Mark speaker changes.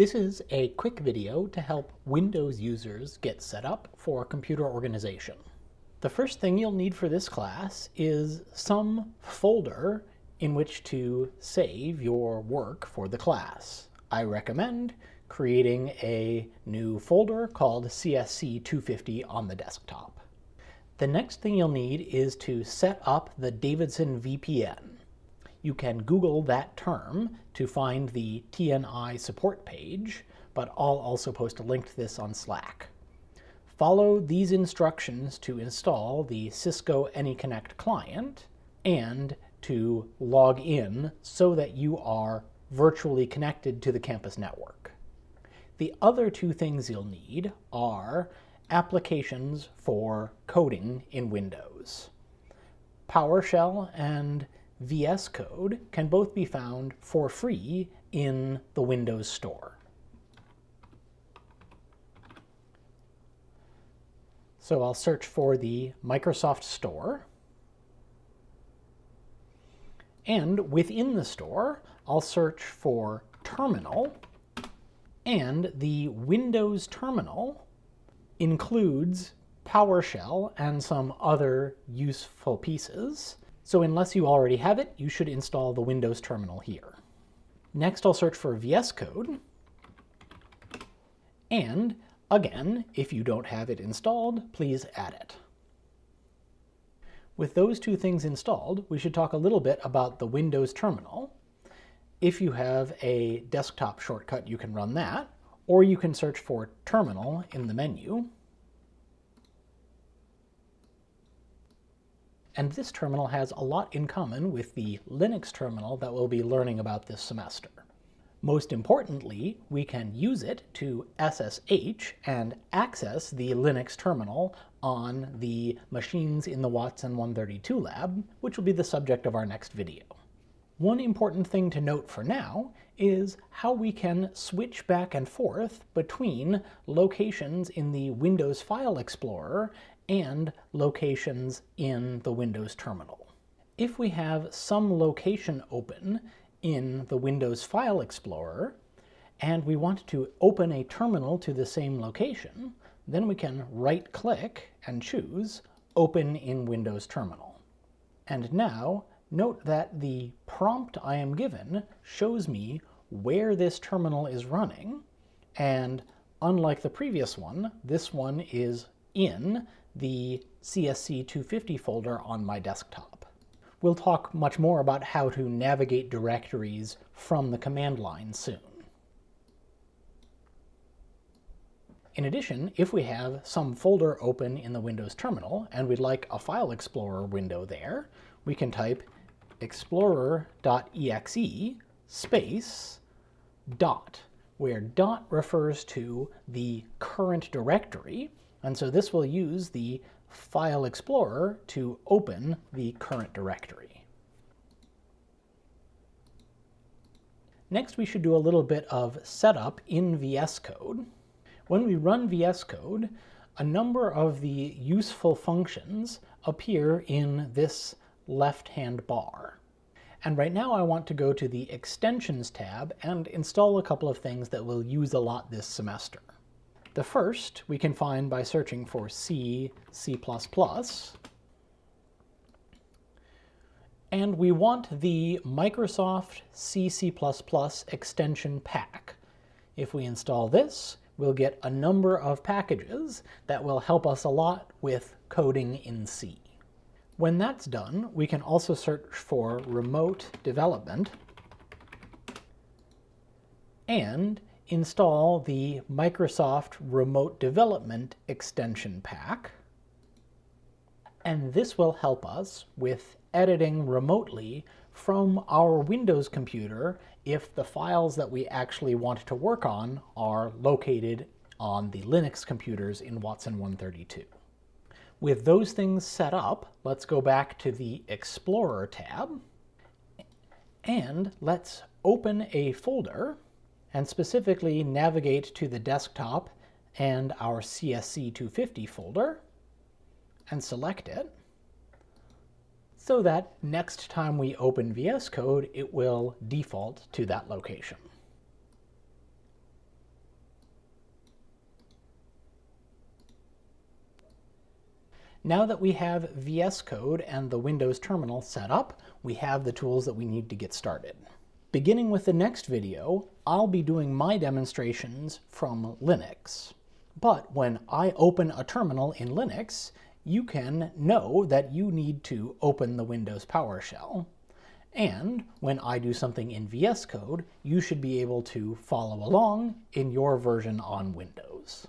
Speaker 1: This is a quick video to help Windows users get set up for computer organization. The first thing you'll need for this class is some folder in which to save your work for the class. I recommend creating a new folder called CSC 250 on the desktop. The next thing you'll need is to set up the Davidson VPN. You can Google that term to find the TNI support page, but I'll also post a link to this on Slack. Follow these instructions to install the Cisco AnyConnect client and to log in so that you are virtually connected to the campus network. The other two things you'll need are applications for coding in Windows. PowerShell and VS Code can both be found for free in the Windows Store. So I'll search for the Microsoft Store. And within the store, I'll search for Terminal. And the Windows Terminal includes PowerShell and some other useful pieces. So unless you already have it, you should install the Windows Terminal here. Next, I'll search for VS Code. And again, if you don't have it installed, please add it. With those two things installed, we should talk a little bit about the Windows Terminal. If you have a desktop shortcut, you can run that, or you can search for Terminal in the menu. And this terminal has a lot in common with the Linux terminal that we'll be learning about this semester. Most importantly, we can use it to SSH and access the Linux terminal on the machines in the Watson 132 lab, which will be the subject of our next video. One important thing to note for now is how we can switch back and forth between locations in the Windows File Explorer and locations in the Windows Terminal. If we have some location open in the Windows File Explorer and we want to open a terminal to the same location, then we can right-click and choose Open in Windows Terminal. And now, note that the prompt I am given shows me where this terminal is running, and unlike the previous one, this one is in the CSC 250 folder on my desktop. We'll talk much more about how to navigate directories from the command line soon. In addition, if we have some folder open in the Windows Terminal and we'd like a File Explorer window there, we can type explorer.exe space dot, where dot refers to the current directory. And so this will use the File Explorer to open the current directory. Next, we should do a little bit of setup in VS Code. When we run VS Code, a number of the useful functions appear in this left-hand bar. And right now I want to go to the Extensions tab and install a couple of things that we'll use a lot this semester. The first we can find by searching for C, C++, and we want the Microsoft C++ extension pack. If we install this, we'll get a number of packages that will help us a lot with coding in C. When that's done, we can also search for remote development and install the Microsoft Remote Development Extension Pack, and this will help us with editing remotely from our Windows computer if the files that we actually want to work on are located on the Linux computers in Watson 132. With those things set up, let's go back to the Explorer tab, and let's open a folder and specifically navigate to the desktop and our CSC 250 folder and select it so that next time we open VS Code, it will default to that location. Now that we have VS Code and the Windows terminal set up, we have the tools that we need to get started. Beginning with the next video, I'll be doing my demonstrations from Linux. But when I open a terminal in Linux, you can know that you need to open the Windows PowerShell. And when I do something in VS Code, you should be able to follow along in your version on Windows.